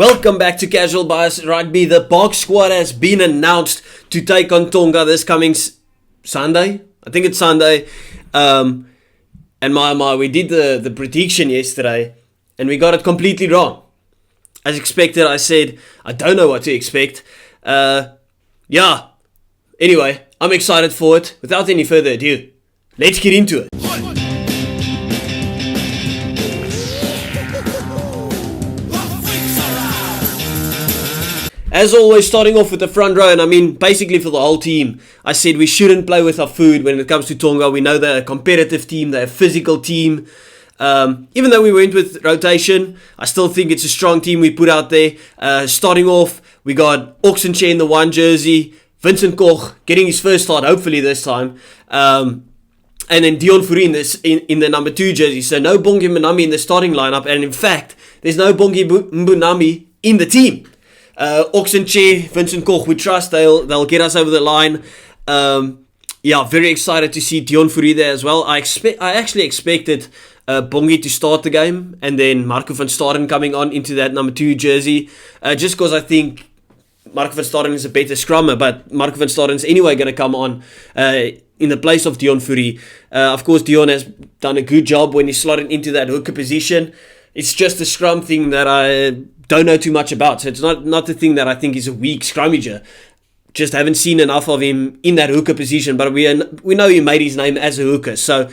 Welcome back to Casual Bias Rugby. The Box squad has been announced to take on Tonga this coming Sunday. I think it's Sunday. And we did the prediction yesterday and we got it completely wrong. As expected, I said, I don't know what to expect. Anyway, I'm excited for it. Without any further ado, let's get into it. As always, starting off with the front row, and I mean basically for the whole team, I said we shouldn't play with our food when it comes to Tonga. We know they're a competitive team, they're a physical team. Even though we went with rotation, I still think it's a strong team we put out there. Starting off, we got Oxenche in the 1 jersey, Vincent Koch getting his first start, hopefully this time. And then Dion Fourie in the number 2 jersey. So no Bongi Mbonambi in the starting lineup, and in fact, there's no Bongi Mbonambi in the team. Oxenche, Vincent Koch, we trust they'll get us over the line. Very excited to see Dion Fourie there as well. I actually expected Bongi to start the game and then Marco van Staden coming on into that number 2 jersey, just because I think Marco van Staden is a better scrummer, but Marco van Staden's anyway going to come on in the place of Dion Fourie. Of course, Dion has done a good job when he slotted into that hooker position. It's just a scrum thing that I don't know too much about, so it's not the thing that I think is a weak scrummager. Just haven't seen enough of him in that hooker position, but we know he made his name as a hooker. So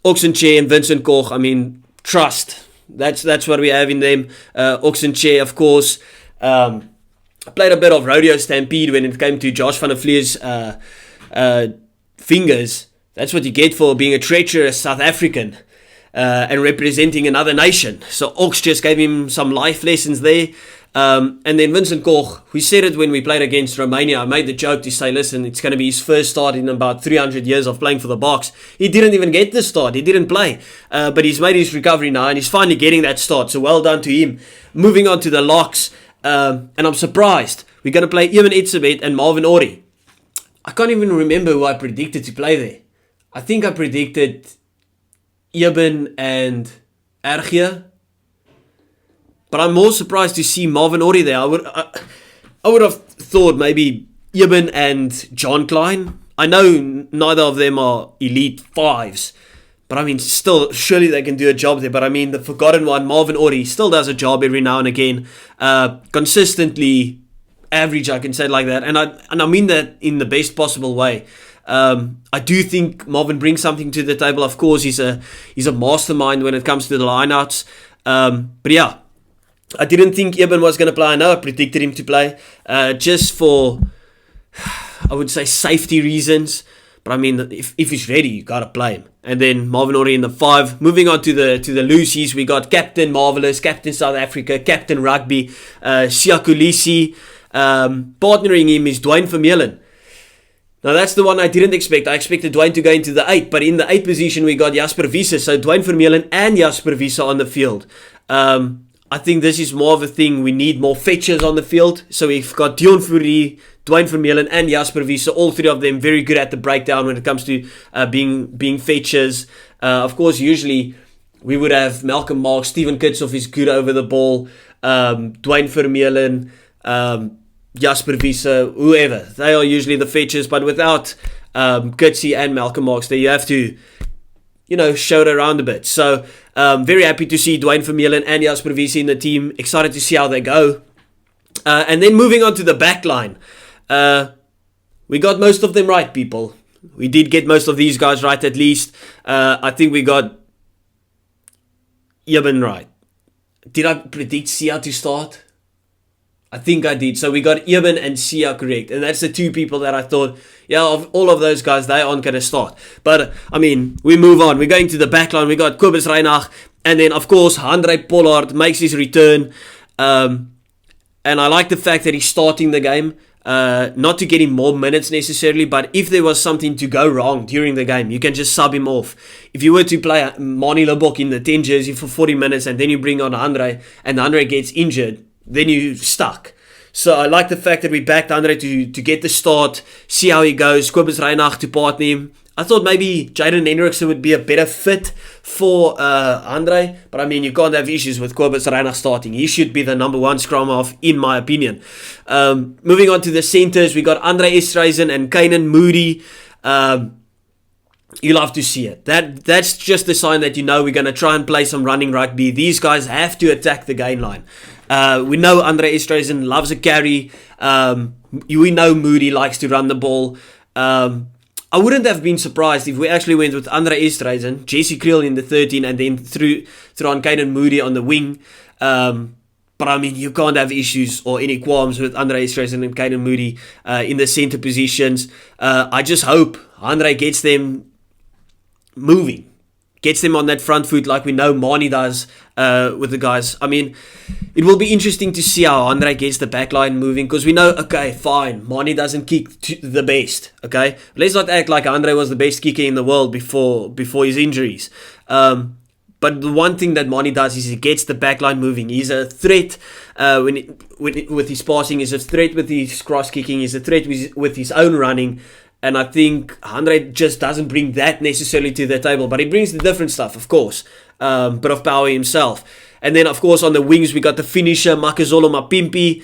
Oxenche and Vincent Koch, I mean, trust. That's what we have in them. Oxenche, of course, played a bit of rodeo stampede when it came to Josh van der Vlier's fingers. That's what you get for being a treacherous South African. And representing another nation. So Ox just gave him some life lessons there. And then Vincent Koch, we said it when we played against Romania. I made the joke to say, listen, it's going to be his first start in about 300 years of playing for the Box. He didn't even get the start. He didn't play. But he's made his recovery now and he's finally getting that start. So well done to him. Moving on to the locks. And I'm surprised. We're going to play Iman Itzebeth and Marvin Ori. I can't even remember who I predicted to play there. I think I predicted Eben and Ergia, but I'm more surprised to see Marvin Ori there. I would have thought maybe Eben and John Klein. I know neither of them are elite 5s, but I mean, still, surely they can do a job there. But I mean, the forgotten one, Marvin Ori, still does a job every now and again. Consistently average, I can say it like that, and I mean that in the best possible way. I do think Marvin brings something to the table. Of course, he's a mastermind when it comes to the lineouts. But yeah, I didn't think Eben was going to play. I know I predicted him to play, just for, I would say, safety reasons. But I mean, if he's ready, you gotta play him. And then Marvin Ori in the 5. Moving on to the Lucies, we got Captain Marvelous, Captain South Africa, Captain Rugby, Siya Kolisi. Partnering him is Dwayne Vermeulen. Now that's the one I didn't expect. I expected Dwayne to go into the 8, but in the 8 position we got Jasper Wiese. So Dwayne Vermeulen and Jasper Wiese on the field. I think this is more of a thing. We need more fetchers on the field. So we've got Dion Fourie, Dwayne Vermeulen and Jasper Wiese. All 3 of them very good at the breakdown when it comes to being fetchers. Of course, usually we would have Malcolm Marx, Steven Kitsoff is good over the ball, Dwayne Vermeulen, Jasper Wiese, whoever. They are usually the fetchers, but without Kitsy and Malcolm Marx there, you have to, show it around a bit. So, very happy to see Dwayne Vermeulen and Jasper Wiese in the team. Excited to see how they go. And then moving on to the backline. We got most of them right, people. We did get most of these guys right, at least. I think we got Eben right. Did I predict Siya to start? I think I did. So we got Eben and Siya correct. And that's the 2 people that I thought, of all of those guys, they aren't going to start. But, I mean, we move on. We're going to the backline. We got Kobus Reinach. And then, of course, Handré Pollard makes his return. And I like the fact that he's starting the game. Not to get him more minutes necessarily, but if there was something to go wrong during the game, you can just sub him off. If you were to play Mani Lebok in the 10 jersey for 40 minutes and then you bring on Handré and Handré gets injured, then you're stuck. So I like the fact that we backed Handré to get the start, see how he goes. Kobus Reinach to partner him. I thought maybe Jaden Hendrickson would be a better fit for Andre, but I mean, you can't have issues with Kobus Reinach starting. He should be the number one scrum half, in my opinion. Moving on to the centers, we got Andre Estreisen and Kanan Moody. You love to see it. That's just a sign that we're going to try and play some running rugby. These guys have to attack the gain line. We know Andre Estreisen loves a carry. We know Moody likes to run the ball. I wouldn't have been surprised if we actually went with Andre Estreisen, Jesse Creel in the 13, and then threw on Kanan Moody on the wing. But I mean, you can't have issues or any qualms with Andre Estreisen and Kanan Moody in the center positions. I just hope Andre gets them moving, gets them on that front foot like we know Mani does with the guys. I mean, it will be interesting to see how Andre gets the backline moving, because we know, okay, fine, Mani doesn't kick the best, okay? But let's not act like Andre was the best kicker in the world before his injuries. But the one thing that Mani does is he gets the backline moving. He's a threat with his passing, he's a threat with his cross kicking, he's a threat with his own running. And I think Andre just doesn't bring that necessarily to the table, but he brings the different stuff, of course. Bit of power himself. And then, of course, on the wings, we got the finisher, Makazolo Mapimpi.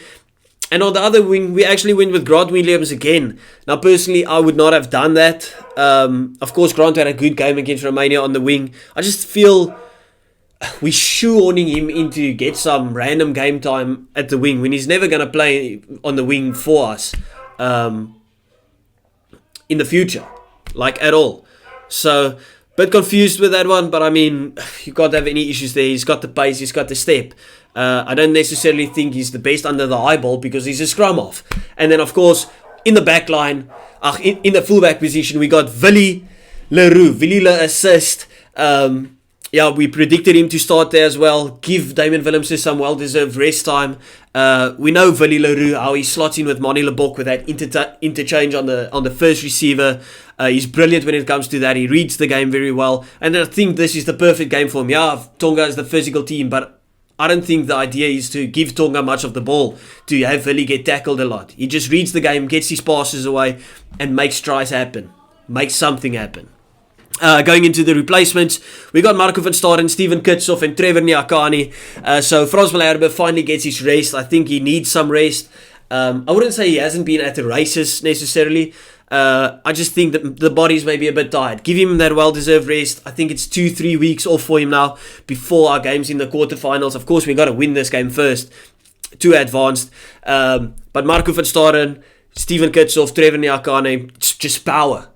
And on the other wing, we actually went with Grant Williams again. Now, personally, I would not have done that. Of course, Grant had a good game against Romania on the wing. I just feel we're shoehorning him in to get some random game time at the wing when he's never going to play on the wing for us. In the future, like at all. So, bit confused with that one, but I mean, you can't have any issues there. He's got the pace, he's got the step. I don't necessarily think he's the best under the eyeball because he's a scrum half. And then, of course, in the back line, in the fullback position, we got Willie Leroux, Willie Le assist. We predicted him to start there as well. Give Damon Willemse some well-deserved rest time. We know Willie Leroux, how he slots in with Mani Lebok with that interchange on the first receiver. He's brilliant when it comes to that. He reads the game very well. And I think this is the perfect game for him. Yeah, Tonga is the physical team, but I don't think the idea is to give Tonga much of the ball, to have Willie get tackled a lot. He just reads the game, gets his passes away, and makes tries happen. Makes something happen. Going into the replacements, we got Marco van Staden, Steven Kitshoff and Trevor Nyakani. So Frans Malherbe finally gets his rest. I think he needs some rest. I wouldn't say he hasn't been at the races necessarily. I just think that the body's maybe a bit tired. Give him that well-deserved rest. I think it's 2-3 weeks off for him now before our games in the quarterfinals. Of course, we got to win this game first to advance. But Marco van Staden, Steven Kitshoff, Trevor Nyakani, it's just power.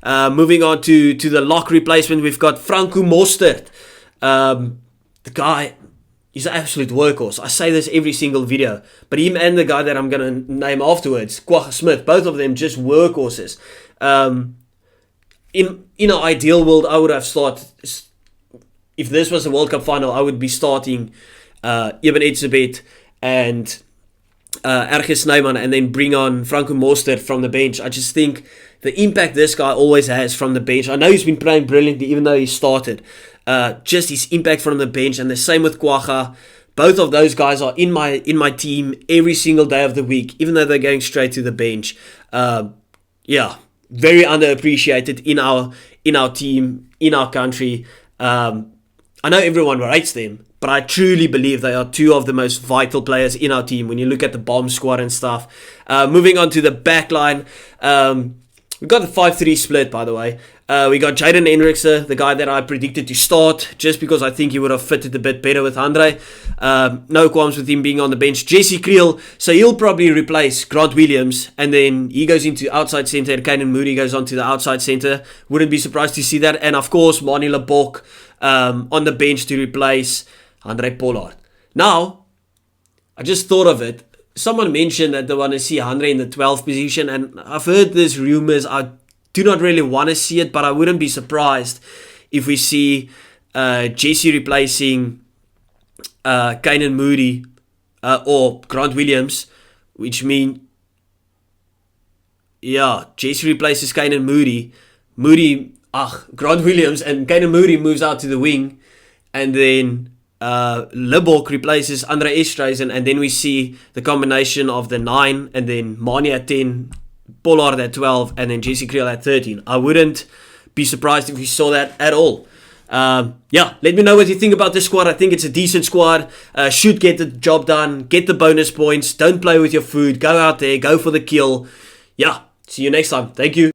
Moving on to the lock replacement, we've got Franco Mostert. The guy, he's an absolute workhorse. I say this every single video, but him and the guy that I'm going to name afterwards, Kwagga Smith, both of them just workhorses. In an ideal world, I would have started, if this was a World Cup final, I would be starting Eben Etzebeth and Erges Snyman, and then bring on Franco Mostert from the bench. I just think the impact this guy always has from the bench. I know he's been playing brilliantly even though he started. Just his impact from the bench, and the same with Kwagga. Both of those guys are in my team every single day of the week, even though they're going straight to the bench. Very underappreciated in our team, in our country. I know everyone rates them, but I truly believe they are two of the most vital players in our team when you look at the bomb squad and stuff. Moving on to the back line. We got the 5-3 split, by the way. We got Jaden Hendrickson, the guy that I predicted to start, just because I think he would have fitted a bit better with Andre. No qualms with him being on the bench. Jesse Creel, so he'll probably replace Grant Williams, and then he goes into outside centre, and Kanan Moody goes onto the outside centre. Wouldn't be surprised to see that. And of course, Mani Lebok on the bench to replace Andre Pollard. Now, I just thought of it. Someone mentioned that they want to see Andre in the 12th position, and I've heard these rumours. I do not really want to see it, but I wouldn't be surprised if we see Jesse replacing Kanan Moody or Grant Williams, which means, Jesse replaces Kanan Moody. Grant Williams, and Kanan Moody moves out to the wing, and then Lebok replaces Andre Estreisen, and then we see the combination of the 9 and then Mani at 10 Pollard at 12, and then Jesse Creel at 13. I wouldn't be surprised if we saw that at all. Let me know what you think about this squad. I think it's a decent squad. Should get the job done, get the bonus points, don't play with your food, go out there, go for the kill. See you next time. Thank you.